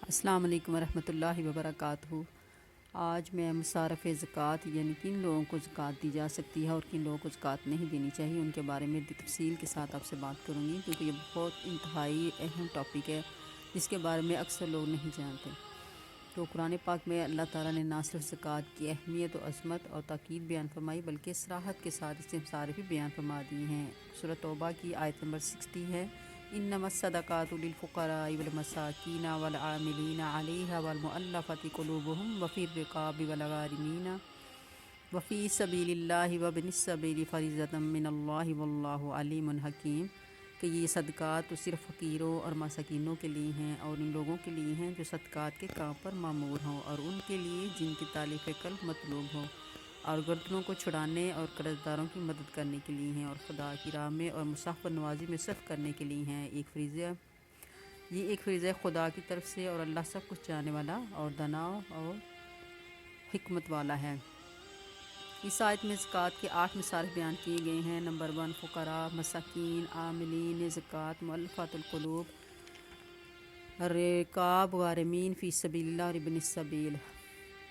السلام علیکم ورحمۃ اللہ وبرکاتہ۔ آج میں مصارف زکوٰۃ یعنی کن لوگوں کو زکوٰۃ دی جا سکتی ہے اور کن لوگوں کو زکوٰۃ نہیں دینی چاہیے ان کے بارے میں تفصیل کے ساتھ آپ سے بات کروں گی، کیونکہ یہ بہت انتہائی اہم ٹاپک ہے جس کے بارے میں اکثر لوگ نہیں جانتے۔ تو قرآن پاک میں اللہ تعالیٰ نے نہ صرف زکوٰۃ کی اہمیت و عظمت اور تاکید بیان فرمائی بلکہ صراحت کے ساتھ اس سے مصارف بھی بیان فرما دی ہیں۔ سورۃ توبہ کی آیت نمبر 60 ہے، انما الصدقات للفقراء والمساکین والعاملین علیہا والمؤلفۃ قلوبہم وفی الرقاب والغارمین وفی سبیل اللہ وابن السبیل فریضۃ من اللہ واللہ علیم حکیم، کہ یہ صدقات تو صرف فقیروں اور مساکینوں کے لیے ہیں اور ان لوگوں کے لیے ہیں جو صدقات کے کام پر مامور ہوں، اور ان کے لیے جن کی تالیف قلب مطلوب ہو، اور گردنوں کو چھڑانے اور قرض داروں کی مدد کرنے کے لیے ہیں، اور خدا کی راہ میں اور مسافر نوازی میں صرف کرنے کے لیے ہیں۔ یہ ایک فریضہ خدا کی طرف سے، اور اللہ سب کچھ جاننے والا اور دانا اور حکمت والا ہے۔ اس آیت میں زکوٰۃ کے 8 مصارف بیان کیے گئے ہیں۔ نمبر 1، فقراء، مساکین، عاملین زکوٰۃ، مؤلفۃ القلوب، رقاب، غارمین، فی سبیل اللہ اور ابن السبیل۔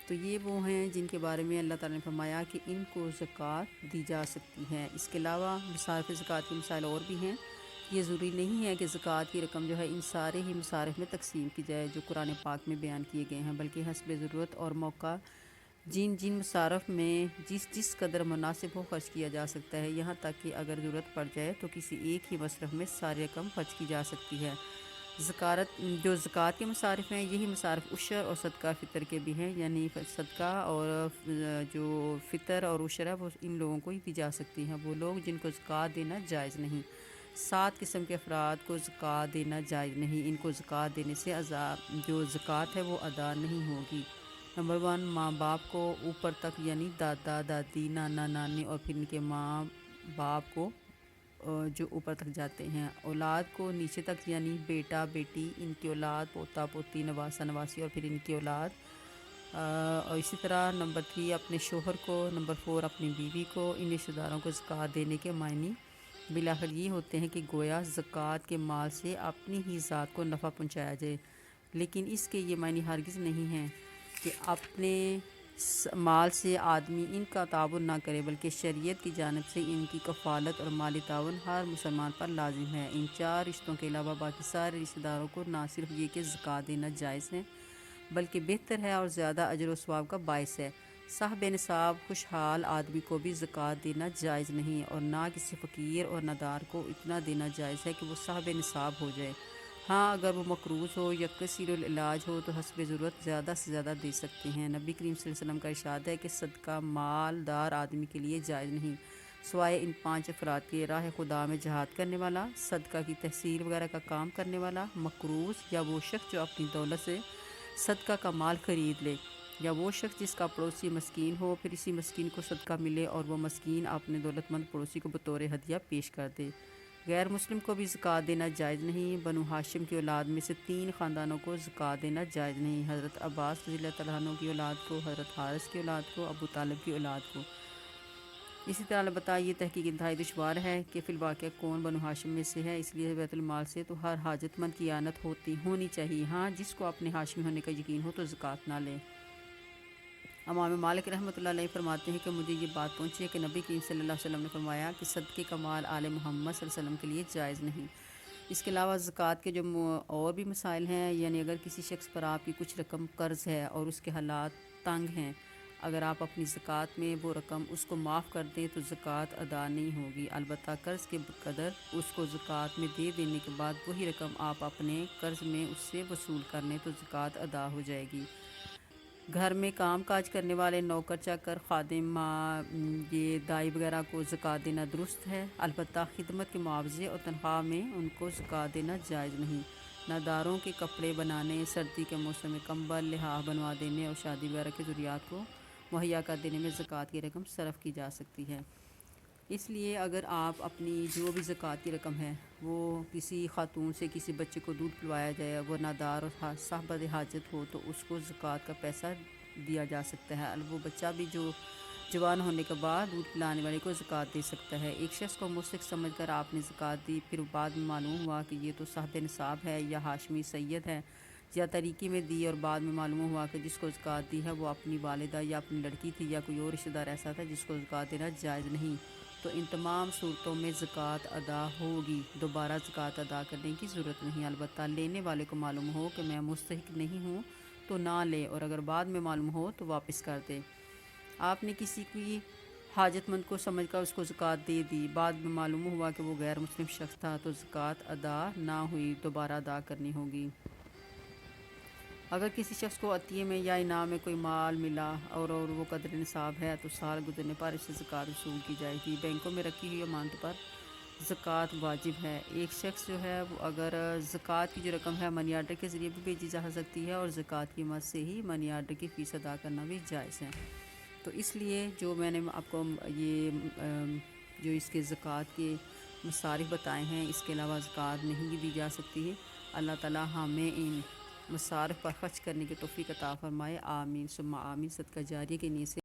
تو یہ وہ ہیں جن کے بارے میں اللہ تعالیٰ نے فرمایا کہ ان کو زکوٰۃ دی جا سکتی ہے۔ اس کے علاوہ مصارف زکوٰۃ کے مسائل اور بھی ہیں۔ یہ ضروری نہیں ہے کہ زکوٰۃ کی رقم جو ہے ان سارے ہی مصارف میں تقسیم کی جائے جو قرآن پاک میں بیان کیے گئے ہیں، بلکہ حسب ضرورت اور موقع جن مصارف میں جس قدر مناسب ہو خرچ کیا جا سکتا ہے، یہاں تک کہ اگر ضرورت پڑ جائے تو کسی ایک ہی مصرف میں ساری رقم خرچ کی جا سکتی ہے۔ زکوٰۃ کے مصارف ہیں، یہی مصارف عشر اور صدقہ فطر کے بھی ہیں، یعنی صدقہ اور جو فطر اور عشر ہے وہ ان لوگوں کو ہی دی جا سکتی ہیں، وہ لوگ جن کو زکوٰۃ دینا جائز نہیں۔ 7 قسم کے افراد کو زکوٰۃ دینا جائز نہیں، ان کو زکوٰۃ دینے سے جو زکوٰۃ ہے وہ ادا نہیں ہوگی۔ نمبر 1، ماں باپ کو اوپر تک یعنی دادا دادی، نانا نانی، اور پھر ان کے ماں باپ کو جو اوپر تک جاتے ہیں۔ اولاد کو نیچے تک یعنی بیٹا بیٹی، ان کی اولاد، پوتا پوتی، نواسہ نواسی، اور پھر ان کی اولاد۔ اور اسی طرح نمبر 3، اپنے شوہر کو۔ نمبر 4، اپنی بیوی کو۔ ان رشتہ داروں کو زکوٰۃ دینے کے معنی بالآخر یہ ہوتے ہیں کہ گویا زکوٰۃ کے مال سے اپنی ہی ذات کو نفع پہنچایا جائے، لیکن اس کے یہ معنی ہرگز نہیں ہیں کہ اپنے مال سے آدمی ان کا تعاون نہ کرے، بلکہ شریعت کی جانب سے ان کی کفالت اور مالی تعاون ہر مسلمان پر لازم ہے۔ ان 4 رشتوں کے علاوہ باقی سارے رشتہ داروں کو نہ صرف یہ کہ زکوٰۃ دینا جائز ہے بلکہ بہتر ہے اور زیادہ اجر و ثواب کا باعث ہے۔ صاحب نصاب خوشحال آدمی کو بھی زکوٰۃ دینا جائز نہیں، اور نہ کسی فقیر اور نادار کو اتنا دینا جائز ہے کہ وہ صاحب نصاب ہو جائے۔ ہاں، اگر وہ مقروض ہو یا کثیر العلاج ہو تو حسب ضرورت زیادہ سے زیادہ دے سکتے ہیں۔ نبی کریم صلی اللہ علیہ وسلم کا ارشاد ہے کہ صدقہ مالدار آدمی کے لیے جائز نہیں سوائے ان 5 افراد کے: راہ خدا میں جہاد کرنے والا، صدقہ کی تحصیل وغیرہ کا کام کرنے والا، مقروض یا وہ شخص جو اپنی دولت سے صدقہ کا مال خرید لے، یا وہ شخص جس کا پڑوسی مسکین ہو، پھر اسی مسکین کو صدقہ ملے اور وہ مسکین اپنے دولت مند پڑوسی کو بطور ہدیہ پیش کر دے۔ غیر مسلم کو بھی زکوٰۃ دینا جائز نہیں۔ بنو ہاشم کی اولاد میں سے 3 خاندانوں کو زکوٰۃ دینا جائز نہیں: حضرت عباس رضی اللہ تعالیٰ عنہ کی اولاد کو، حضرت حارث کی اولاد کو، ابو طالب کی اولاد کو۔ اسی طرح البتہ یہ تحقیق انتہائی دشوار ہے کہ فی الواقع کون بنو ہاشم میں سے ہے، اس لیے بیت المال سے تو ہر حاجت مند کی اعانت ہونی چاہیے۔ ہاں، جس کو اپنے ہاشمی ہونے کا یقین ہو تو زکوٰۃ نہ لے۔ امام مالک رحمۃ اللہ علیہ فرماتے ہیں کہ مجھے یہ بات پہنچی ہے کہ نبی کریم صلی اللہ علیہ وسلم نے فرمایا کہ صدقے کا مال آل محمد صلی اللہ علیہ وسلم کے لیے جائز نہیں۔ اس کے علاوہ زکوٰۃ کے جو اور بھی مسائل ہیں، یعنی اگر کسی شخص پر آپ کی کچھ رقم قرض ہے اور اس کے حالات تنگ ہیں، اگر آپ اپنی زکوٰۃ میں وہ رقم اس کو معاف کر دیں تو زکوٰۃ ادا نہیں ہوگی، البتہ قرض کے قدر اس کو زکوٰۃ میں دے دینے کے بعد وہی رقم آپ اپنے قرض میں اس سے وصول کر لیں تو زکوٰۃ ادا ہو جائے گی۔ گھر میں کام کاج کرنے والے نوکر چاکر، خادم، یہ دائی وغیرہ کو زکوٰۃ دینا درست ہے، البتہ خدمت کے معاوضے اور تنخواہ میں ان کو زکوٰۃ دینا جائز نہیں۔ ناداروں کے کپڑے بنانے، سردی کے موسم میں کمبل، لحاف بنوا دینے اور شادی وغیرہ کی ضروریات کو مہیا کر دینے میں زکوٰۃ کی رقم صرف کی جا سکتی ہے۔ اس لیے اگر آپ اپنی جو بھی زکوٰۃ کی رقم ہے وہ کسی خاتون سے کسی بچے کو دودھ پلوایا جائے، وہ نادار اور صاحب حاجت ہو تو اس کو زکوٰۃ کا پیسہ دیا جا سکتا ہے۔ وہ بچہ بھی جو جوان ہونے کے بعد دودھ پلانے والے کو زکوٰۃ دے سکتا ہے۔ ایک شخص کو مشرک سمجھ کر آپ نے زکوٰۃ دی، پھر بعد میں معلوم ہوا کہ یہ تو صاحب نصاب ہے یا ہاشمی سید ہے یا طریقے میں دی اور بعد میں معلوم ہوا کہ جس کو زکوٰۃ دی ہے وہ اپنی والدہ یا اپنی لڑکی تھی یا کوئی اور رشتہ دار ایسا تھا جس کو زکوٰۃ دینا جائز نہیں، تو ان تمام صورتوں میں زکوٰۃ ادا ہوگی، دوبارہ زکوٰۃ ادا کرنے کی ضرورت نہیں۔ البتہ لینے والے کو معلوم ہو کہ میں مستحق نہیں ہوں تو نہ لے، اور اگر بعد میں معلوم ہو تو واپس کر دے۔ آپ نے کسی کی حاجت مند کو سمجھ کر اس کو زکوٰۃ دے دی، بعد میں معلوم ہوا کہ وہ غیر مسلم شخص تھا تو زکوٰۃ ادا نہ ہوئی، دوبارہ ادا کرنی ہوگی۔ اگر کسی شخص کو عطیے میں یا انعام میں کوئی مال ملا اور وہ قدر نصاب ہے تو سال گزرنے پر اس سے زکوٰۃ وصول کی جائے گی۔ بینکوں میں رکھی ہوئی امانت پر زکوٰۃ واجب ہے۔ ایک شخص جو ہے وہ اگر زکوٰۃ کی جو رقم ہے منی آرڈر کے ذریعے بھی بھیجی جا سکتی ہے، اور زکوٰۃ کی مد سے ہی منی آرڈر کی فیس ادا کرنا بھی جائز ہے۔ تو اس لیے جو میں نے آپ کو جو اس کے زکوٰۃ کے مصارف بتائے ہیں، اس کے علاوہ زکوٰۃ نہیں دی جا سکتی ہے۔ اللہ تعالی ہمیں ان مصارف پر خرچ کرنے کی توفیق عطا فرمائے، آمین ثم آمین۔ صدقہ جاریہ کے نیت سے